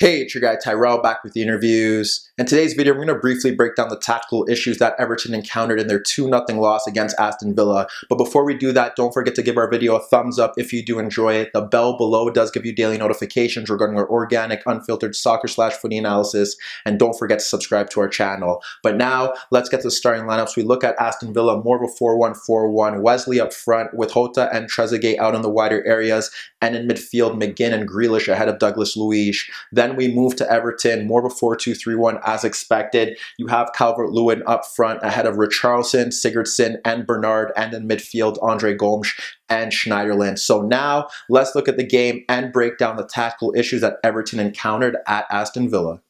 Hey, it's your guy Tyrrell back with the interviews. In today's video, we're going to briefly break down the tactical issues that Everton encountered in their 2-0 loss against Aston Villa. But before we do that, don't forget to give our video a thumbs up if you do enjoy it. The bell below does give you daily notifications regarding our organic, unfiltered soccer/footy analysis. And don't forget to subscribe to our channel. But now, let's get to the starting lineups. We look at Aston Villa, more of a 4-1-4-1. Wesley up front with Jota and Trezeguet out in the wider areas. And in midfield, McGinn and Grealish ahead of Douglas-Luiz. Then we move to Everton, more of a 4-2-3-1 as expected. You have Calvert-Lewin up front ahead of Richarlison, Sigurdsson, and Bernard, and in midfield, Andre Gomes and Schneiderlin. So now let's look at the game and break down the tactical issues that Everton encountered at Aston Villa.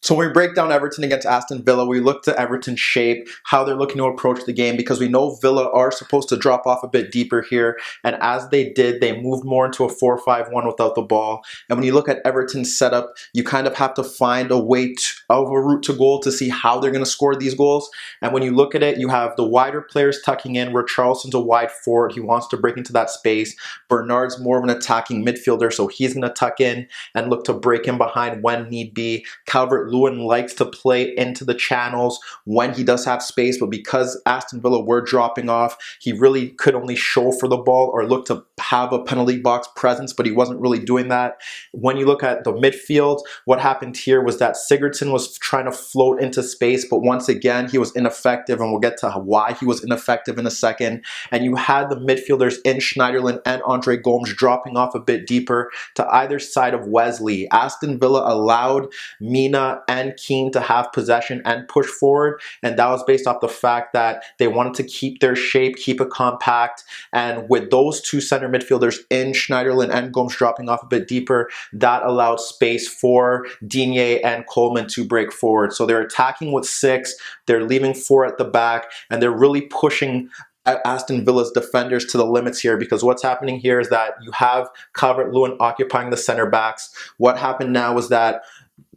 So when we break down Everton against Aston Villa, we look to Everton's shape, how they're looking to approach the game, because we know Villa are supposed to drop off a bit deeper here. And as they did, they moved more into a 4-5-1 without the ball. And when you look at Everton's setup, you kind of have to find a way of a route to goal to see how they're going to score these goals. And when you look at it, you have the wider players tucking in, where Richarlison's a wide forward. He wants to break into that space. Bernard's more of an attacking midfielder, so he's going to tuck in and look to break in behind when need be. Calvert-Lewin likes to play into the channels when he does have space, but because Aston Villa were dropping off, he really could only show for the ball or look to have a penalty box presence, but he wasn't really doing that. When you look at the midfield, what happened here was that Sigurdsson was trying to float into space, but once again, he was ineffective, and we'll get to why he was ineffective in a second. And you had the midfielders in Schneiderlin and Andre Gomes dropping off a bit deeper to either side of Wesley. Aston Villa allowed Mina and Keane to have possession and push forward, and that was based off the fact that they wanted to keep their shape, keep it compact, and with those two center midfielders in Schneiderlin and Gomes dropping off a bit deeper, that allowed space for Digne and Coleman to break forward. So they're attacking with 6, they're leaving 4 at the back, and they're really pushing Aston Villa's defenders to the limits here, because what's happening here is that you have Calvert-Lewin occupying the center backs. What happened now is that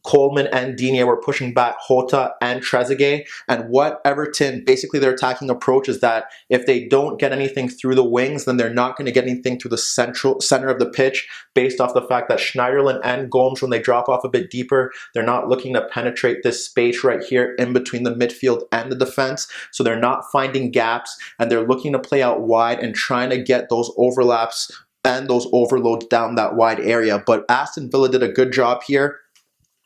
Coleman and Digne were pushing back Jota and Trezeguet, and what Everton, basically their attacking approach is that if they don't get anything through the wings, then they're not going to get anything through the center of the pitch, based off the fact that Schneiderlin and Gomes, when they drop off a bit deeper, they're not looking to penetrate this space right here in between the midfield and the defense, so they're not finding gaps, and they're looking to play out wide and trying to get those overlaps and those overloads down that wide area. But Aston Villa did a good job here.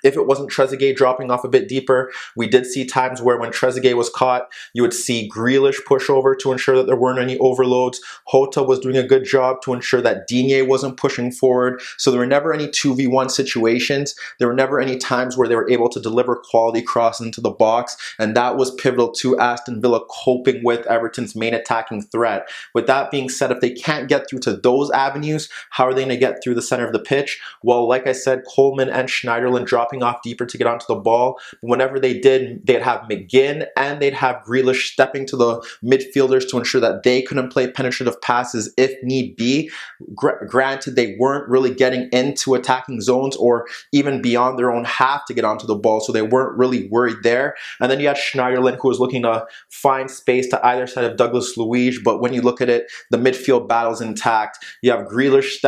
If it wasn't Trezeguet dropping off a bit deeper, we did see times where when Trezeguet was caught, you would see Grealish push over to ensure that there weren't any overloads. Jota was doing a good job to ensure that Digne wasn't pushing forward. So there were never any 2v1 situations. There were never any times where they were able to deliver quality crosses into the box. And that was pivotal to Aston Villa coping with Everton's main attacking threat. With that being said, if they can't get through to those avenues, how are they going to get through the center of the pitch? Well, like I said, Coleman and Schneiderlin dropping off deeper to get onto the ball. Whenever they did, they'd have McGinn and they'd have Grealish stepping to the midfielders to ensure that they couldn't play penetrative passes if need be. Granted, they weren't really getting into attacking zones or even beyond their own half to get onto the ball, so they weren't really worried there. And then you had Schneiderlin, who was looking to find space to either side of Douglas-Luiz, but when you look at it, the midfield battle's intact. You have Grealish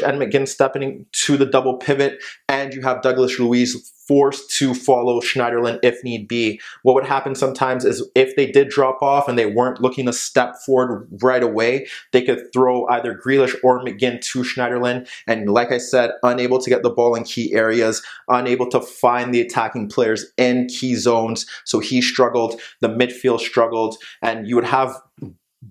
and McGinn stepping to the double pivot, and you have Douglas-Luiz forced to follow Schneiderlin if need be. What would happen sometimes is if they did drop off and they weren't looking to step forward right away, they could throw either Grealish or McGinn to Schneiderlin, and like I said, unable to get the ball in key areas, unable to find the attacking players in key zones, so he struggled, the midfield struggled, and you would have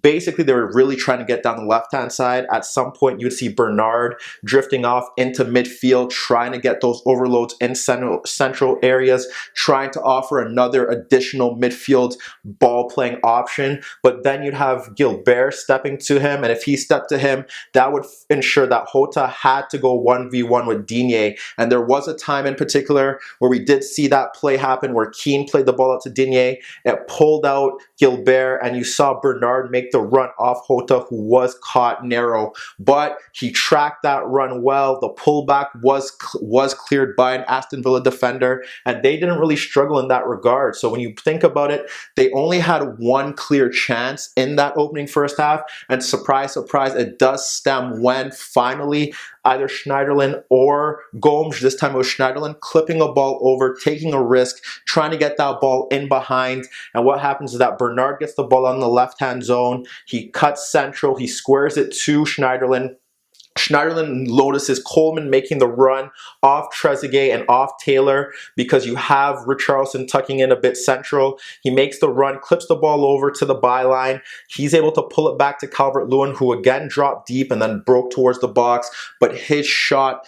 basically, they were really trying to get down the left-hand side. At some point, you would see Bernard drifting off into midfield, trying to get those overloads in central areas, trying to offer another additional midfield ball-playing option. But then you'd have Gilbert stepping to him, and if he stepped to him, that would ensure that Jota had to go 1v1 with Digne. And there was a time in particular where we did see that play happen, where Keane played the ball out to Digne, it pulled out Gilbert, and you saw Bernard make make the run off Jota, who was caught narrow. But he tracked that run well. The pullback was cleared by an Aston Villa defender, and they didn't really struggle in that regard. So when you think about it, they only had one clear chance in that opening first half, and surprise, surprise, it does stem when finally either Schneiderlin or Gomes, this time it was Schneiderlin, clipping a ball over, taking a risk, trying to get that ball in behind. And what happens is that Bernard gets the ball on the left-hand zone. He cuts central. He squares it to Schneiderlin. Schneiderlin notices Coleman making the run off Trezeguet and off Taylor because you have Richarlison tucking in a bit central. He makes the run, clips the ball over to the byline. He's able to pull it back to Calvert-Lewin, who again dropped deep and then broke towards the box, but his shot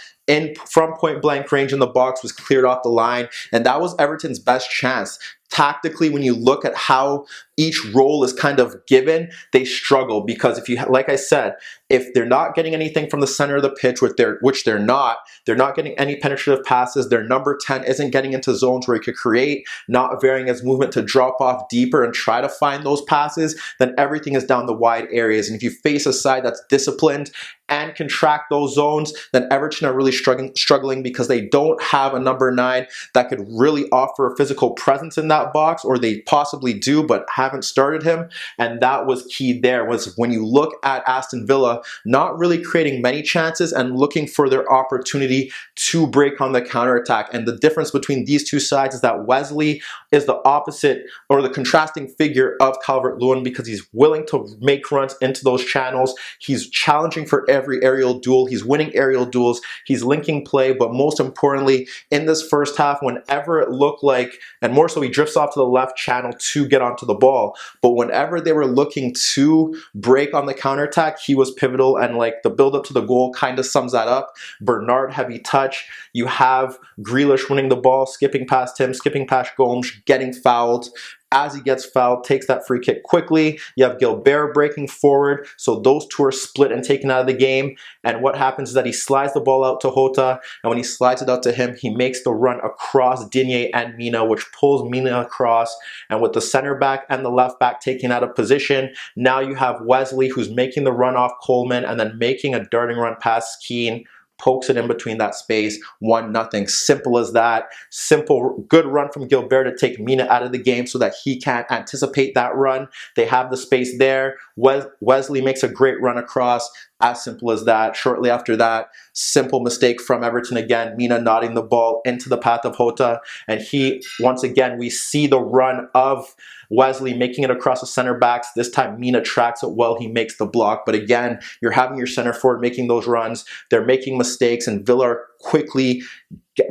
from point blank range in the box was cleared off the line, and that was Everton's best chance. Tactically, when you look at how each role is kind of given, they struggle because if you, like I said, if they're not getting anything from the center of the pitch, which they're not getting any penetrative passes. Their number 10 isn't getting into zones where he could create, not varying his movement to drop off deeper and try to find those passes, then everything is down the wide areas. And if you face a side that's disciplined and can track those zones, then Everton are really struggling because they don't have a number 9 that could really offer a physical presence in that box, or they possibly do but haven't started him. And that was key there, was when you look at Aston Villa not really creating many chances and looking for their opportunity to break on the counterattack. And the difference between these two sides is that Wesley is the opposite or the contrasting figure of Calvert-Lewin because he's willing to make runs into those channels. He's challenging for every aerial duel. He's winning aerial duels. He's linking play. But most importantly, in this first half, whenever it looked like, and more so, he drifts off to the left channel to get onto the ball. But whenever they were looking to break on the counterattack, he was pivotal, and like the build up to the goal kind of sums that up. Bernard, heavy touch. You have Grealish winning the ball, skipping past him, skipping past Gomes, getting fouled. As he gets fouled, takes that free kick quickly. You have Gilbert breaking forward. So those two are split and taken out of the game. And what happens is that he slides the ball out to Jota. And when he slides it out to him, he makes the run across Digne and Mina, which pulls Mina across. And with the center back and the left back taken out of position, now you have Wesley, who's making the run off Coleman and then making a darting run past Keane. Pokes it in between that space, 1-0. Simple as that. Simple, good run from Gilbert to take Mina out of the game so that he can't anticipate that run. They have the space there. Wesley makes a great run across. As simple as that. Shortly after that, simple mistake from Everton again. Mina nodding the ball into the path of Jota. And he, once again, we see the run of Wesley making it across the center backs. This time Mina tracks it well. He makes the block. But again, you're having your center forward making those runs. They're making mistakes, and Villa are quickly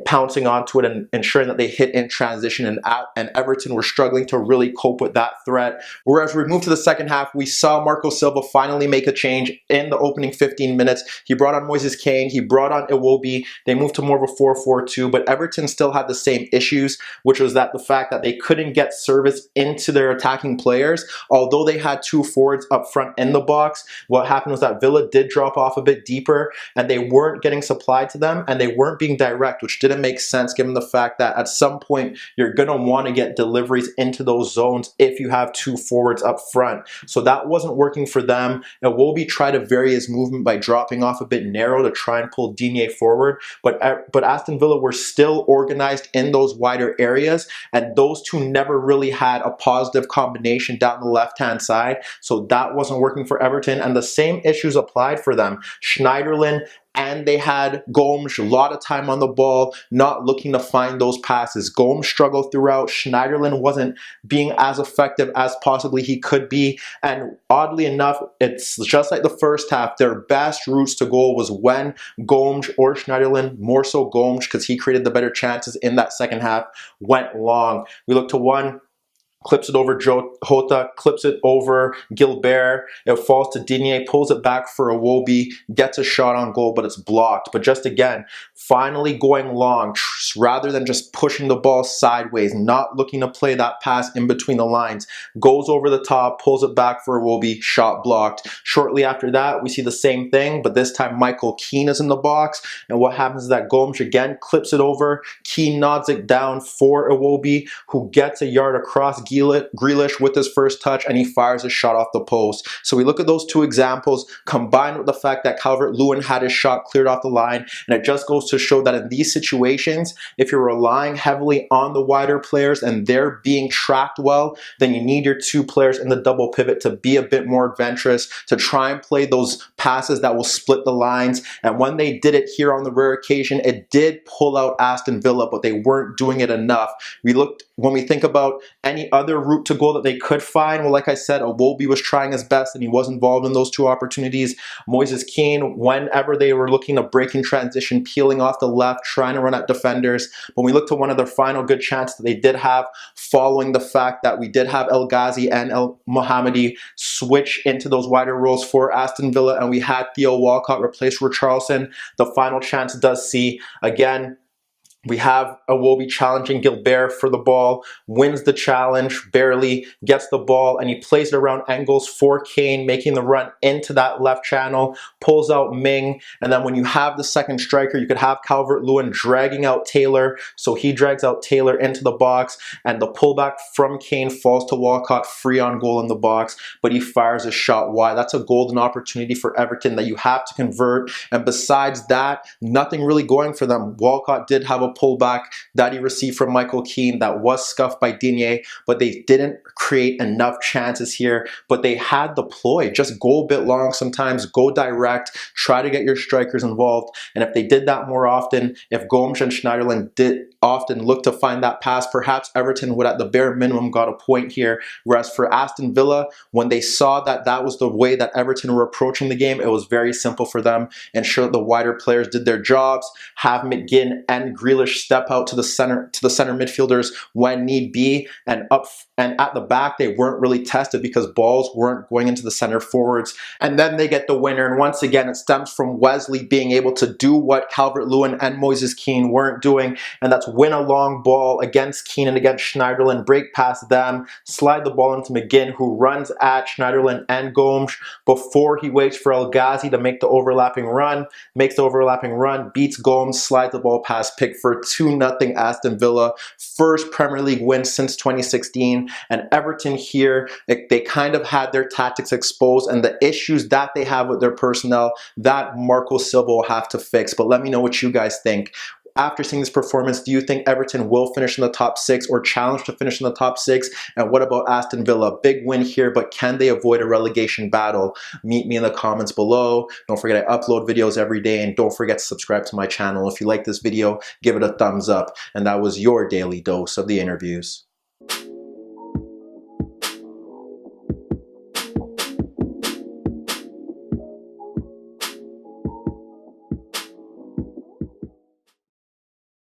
pouncing onto it and ensuring that they hit in transition, and Everton were struggling to really cope with that threat. Whereas we moved to the second half, we saw Marco Silva finally make a change in the opening 15 minutes. He brought on Moises Kean, he brought on Iwobi. They moved to more of a 4-4-2, but Everton still had the same issues, which was that the fact that they couldn't get service into their attacking players. Although they had two forwards up front in the box, what happened was that Villa did drop off a bit deeper, and they weren't getting supplied to them, and they weren't being direct, which didn't make sense given the fact that at some point you're going to want to get deliveries into those zones if you have two forwards up front. So that wasn't working for them. Iwobi tried to vary his movement by dropping off a bit narrow to try and pull Digne forward, but Aston Villa were still organized in those wider areas, and those two never really had a positive combination down the left-hand side. So that wasn't working for Everton, and the same issues applied for them. Schneiderlin and they had Gomes a lot of time on the ball, not looking to find those passes. Gomes struggled throughout. Schneiderlin wasn't being as effective as possibly he could be. And oddly enough, it's just like the first half. Their best routes to goal was when Gomes or Schneiderlin, more so Gomes because he created the better chances in that second half, went long. We look to one. Clips it over Jota, clips it over Gilbert. It falls to Digne, pulls it back for Iwobi, gets a shot on goal, but it's blocked. But just again, finally going long, rather than just pushing the ball sideways, not looking to play that pass in between the lines. Goes over the top, pulls it back for Iwobi, shot blocked. Shortly after that, we see the same thing, but this time Michael Keane is in the box. And what happens is that Gomes again clips it over. Keane nods it down for Iwobi, who gets a yard across, Grealish with his first touch, and he fires a shot off the post. So we look at those two examples, combined with the fact that Calvert-Lewin had his shot cleared off the line, and it just goes to show that in these situations, if you're relying heavily on the wider players and they're being tracked well, then you need your two players in the double pivot to be a bit more adventurous, to try and play those passes that will split the lines. And when they did it here on the rare occasion, it did pull out Aston Villa, but they weren't doing it enough. When we think about any other route to goal that they could find, well, like I said, Iwobi was trying his best and he was involved in those two opportunities. Moises Kean, whenever they were looking to break in transition, peeling off the left, trying to run at defenders. When we look to one of their final good chances that they did have, following the fact that we did have El Ghazi and El Mohammadi switch into those wider roles for Aston Villa, and we had Theo Walcott replaced Richarlison, the final chance does see, again, we have Iwobi challenging Gilbert for the ball, wins the challenge, barely gets the ball, and he plays it around angles for Kane, making the run into that left channel, pulls out Ming, and then when you have the second striker, you could have Calvert-Lewin dragging out Taylor, so he drags out Taylor into the box, and the pullback from Kane falls to Walcott free on goal in the box, but he fires a shot wide. That's a golden opportunity for Everton that you have to convert, and besides that, nothing really going for them. Walcott did have a pullback that he received from Michael Keane that was scuffed by Digne, but they didn't create enough chances here. But they had the ploy, just go a bit long sometimes, go direct, try to get your strikers involved. And if they did that more often, if Gomes and Schneiderlin did often look to find that pass, perhaps Everton would at the bare minimum got a point here. Whereas for Aston Villa, when they saw that that was the way that Everton were approaching the game, it was very simple for them. Ensure that the wider players did their jobs, have McGinn and Grealish step out to the center midfielders when need be, and at the back they weren't really tested because balls weren't going into the center forwards, and then they get the winner. And once again, it stems from Wesley being able to do what Calvert-Lewin and Moises Kean weren't doing, and that's win a long ball against Kean and against Schneiderlin, break past them, slide the ball into McGinn, who runs at Schneiderlin and Gomes before he waits for El Ghazi to make the overlapping run, beats Gomes, slides the ball past Pickford. 2-0 Aston Villa, first Premier League win since 2016. And Everton here, they kind of had their tactics exposed, and the issues that they have with their personnel that Marco Silva will have to fix. But let me know what you guys think. After seeing this performance, do you think Everton will finish in the top 6 or challenge to finish in the top 6? And what about Aston Villa? Big win here, but can they avoid a relegation battle? Meet me in the comments below. Don't forget I upload videos every day, and don't forget to subscribe to my channel. If you like this video, give it a thumbs up. And that was your daily dose of the interviews.